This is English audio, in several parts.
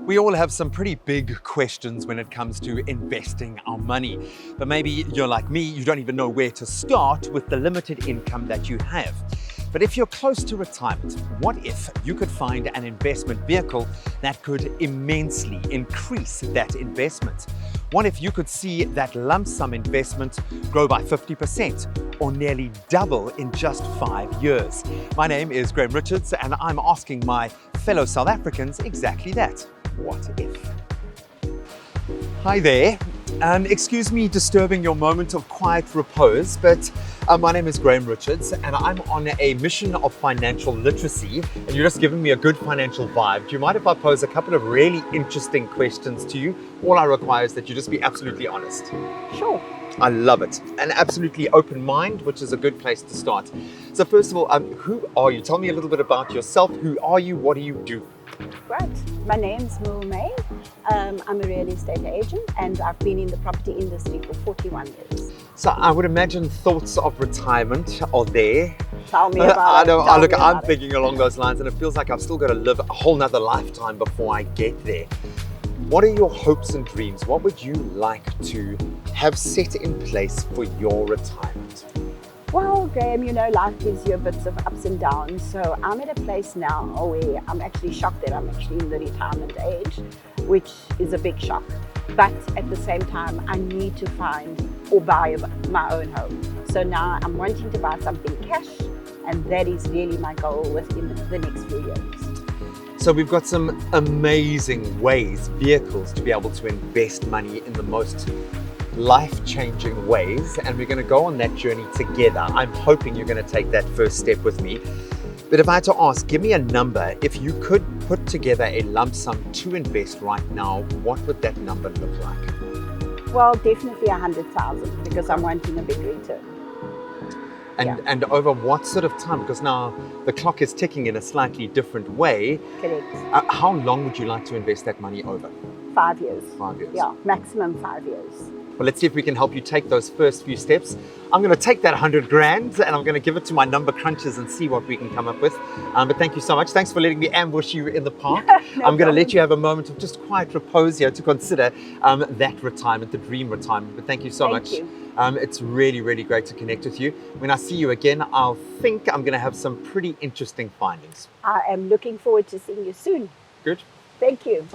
We all have some pretty big questions when it comes to investing our money. But maybe you're like me, you don't even know where to start with the limited income that you have. But if you're close to retirement, what if you could find an investment vehicle that could immensely increase that investment? What if you could see that lump sum investment grow by 50% or nearly double in just 5 years? My name is Graeme Richards and I'm asking my fellow South Africans exactly that. What if? Hi there. Excuse me disturbing your moment of quiet repose, but my name is Graeme Richards and I'm on a mission of financial literacy and you're just giving me a good financial vibe. Do you mind if I pose a couple of really interesting questions to you? All I require is that you just be absolutely honest. Sure. I love it. An absolutely open mind, which is a good place to start. So first of all, who are you? Tell me a little bit about yourself. Who are you? What do you do? Right. My name's May. I'm a real estate agent and I've been in the property industry for 41 years. So I would imagine thoughts of retirement are there. Tell me about it. I'm thinking along those lines and it feels like I've still got to live a whole nother lifetime before I get there. What are your hopes and dreams? What would you like to have set in place for your retirement? Well, Graeme, life gives you a bit of ups and downs. So I'm at a place now where I'm actually shocked that I'm actually in the retirement age, which is a big shock. But at the same time, I need to find or buy my own home. So now I'm wanting to buy something cash, and that is really my goal within the next few years. So we've got some amazing ways, vehicles to be able to invest money in the most life-changing ways, and we're going to go on that journey together. I'm hoping you're going to take that first step with me. But if I had to ask, give me a number. If you could put together a lump sum to invest right now, what would that number look like? Well, definitely 100,000 because I'm wanting a big return. And over what sort of time? Because now the clock is ticking in a slightly different way. Correct. How long would you like to invest that money over? 5 years. 5 years. Yeah, maximum 5 years. Well, let's see if we can help you take those first few steps. I'm going to take that 100 grand and I'm going to give it to my number crunchers and see what we can come up with. But thank you so much. Thanks for letting me ambush you in the park. I'm going to let you have a moment of just quiet repose here to consider that retirement, the dream retirement. But thank you so much. It's really, really great to connect with you. When I see you again, I'll think I'm going to have some pretty interesting findings. I am looking forward to seeing you soon. Good. Thank you.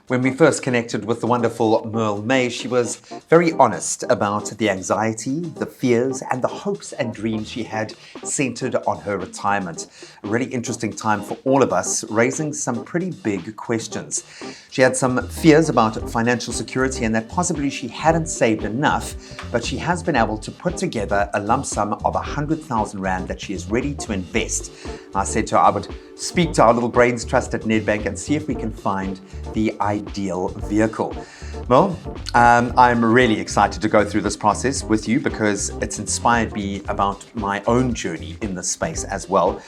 When we first connected with the wonderful May, she was very honest about the anxiety, the fears, and the hopes and dreams she had centered on her retirement. A really interesting time for all of us, raising some pretty big questions. She had some fears about financial security and that possibly she hadn't saved enough, but she has been able to put together a lump sum of 100,000 Rand that she is ready to invest. I said to her I would speak to our little brains trust at Nedbank and see if we can find the ideal vehicle. Well, I'm really excited to go through this process with you because it's inspired me about my own journey in this space as well.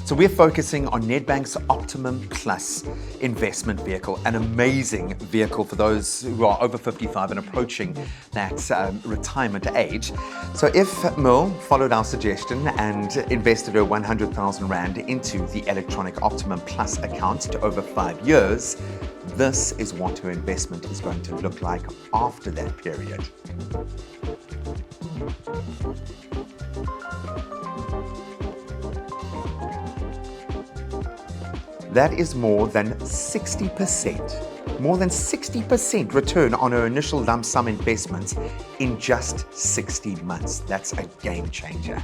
So we're focusing on Nedbank's Optimum Plus investment vehicle, an amazing vehicle for those who are over 55 and approaching that retirement age. So if Mel followed our suggestion and invested her 100,000 Rand into the electronic Optimum Plus account over 5 years, this is what her investment is going to look like after that period. That is more than 60%. More than 60% return on her initial lump sum investment in just 60 months. That's a game changer.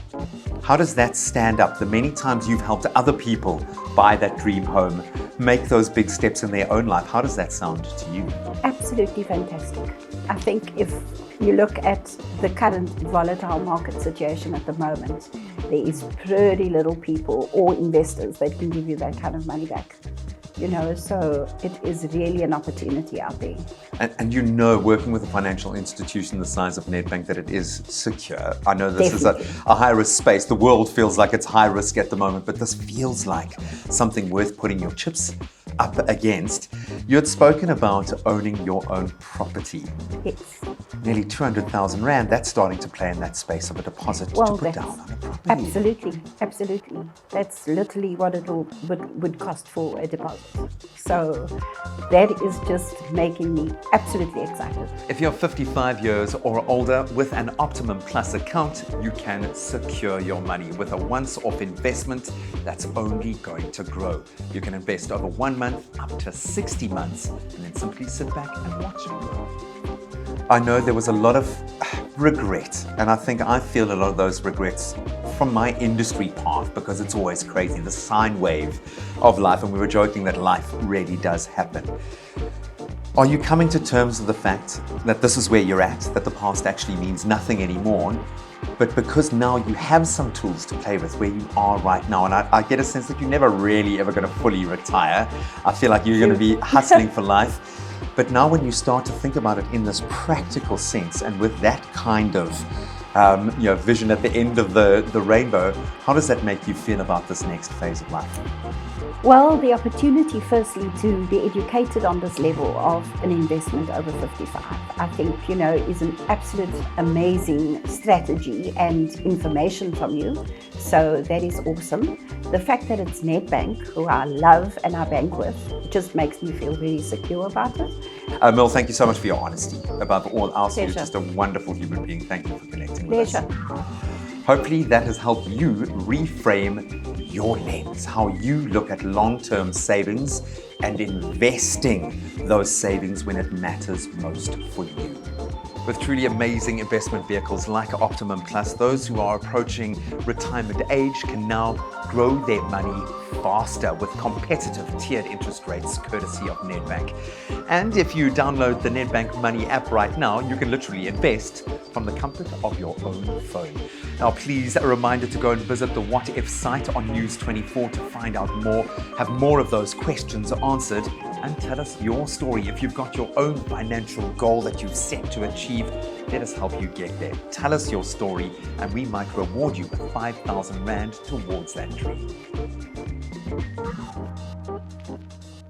How does that stand up the many times you've helped other people buy that dream home, make those big steps in their own life? How does that sound to you? Absolutely fantastic. I think if you look at the current volatile market situation at the moment, there is pretty little people or investors that can give you that kind of money back. So it is really an opportunity out there. And working with a financial institution the size of Nedbank, that it is secure. I know this Definitely. is a high-risk space. The world feels like it's high risk at the moment, but this feels like something worth putting your chips up against. You had spoken about owning your own property. Yes. Nearly 200,000 Rand, that's starting to play in that space of a deposit to put down on a property. Absolutely. That's literally what it would cost for a deposit. it. So that is just making me absolutely excited. If you're 55 years or older with an Optimum Plus account, you can secure your money with a once-off investment that's only going to grow. You can invest over 1 month up to 60 months and then simply sit back and watch it grow. I know there was a lot of regret, and I think I feel a lot of those regrets from my industry path because it's always crazy, the sine wave of life, and we were joking that life really does happen. Are you coming to terms with the fact that this is where you're at, that the past actually means nothing anymore, but because now you have some tools to play with where you are right now, and I get a sense that you're never really ever going to fully retire. I feel like you're going to be hustling for life. But now when you start to think about it in this practical sense and with that kind of vision at the end of the rainbow, how does that make you feel about this next phase of life? Well, the opportunity firstly to be educated on this level of an investment over 55, I think, is an absolute amazing strategy and information from you. So that is awesome. The fact that it's Nedbank, who I love and I bank with, just makes me feel very secure about it. Mel, thank you so much for your honesty. Above all else, Pleasure. you're just a wonderful human being. Thank you for connecting with Pleasure. us. Hopefully that has helped you reframe your lens, how you look at long-term savings and investing those savings when it matters most for you. With truly amazing investment vehicles like Optimum Plus, those who are approaching retirement age can now grow their money faster with competitive tiered interest rates courtesy of Nedbank. And if you download the Nedbank Money app right now, you can literally invest from the comfort of your own phone. Now, please, a reminder to go and visit the What If site on News 24 to find out more, have more of those questions answered, and tell us your story. If you've got your own financial goal that you've set to achieve, let us help you get there. Tell us your story, and we might reward you with 5,000 Rand towards that dream.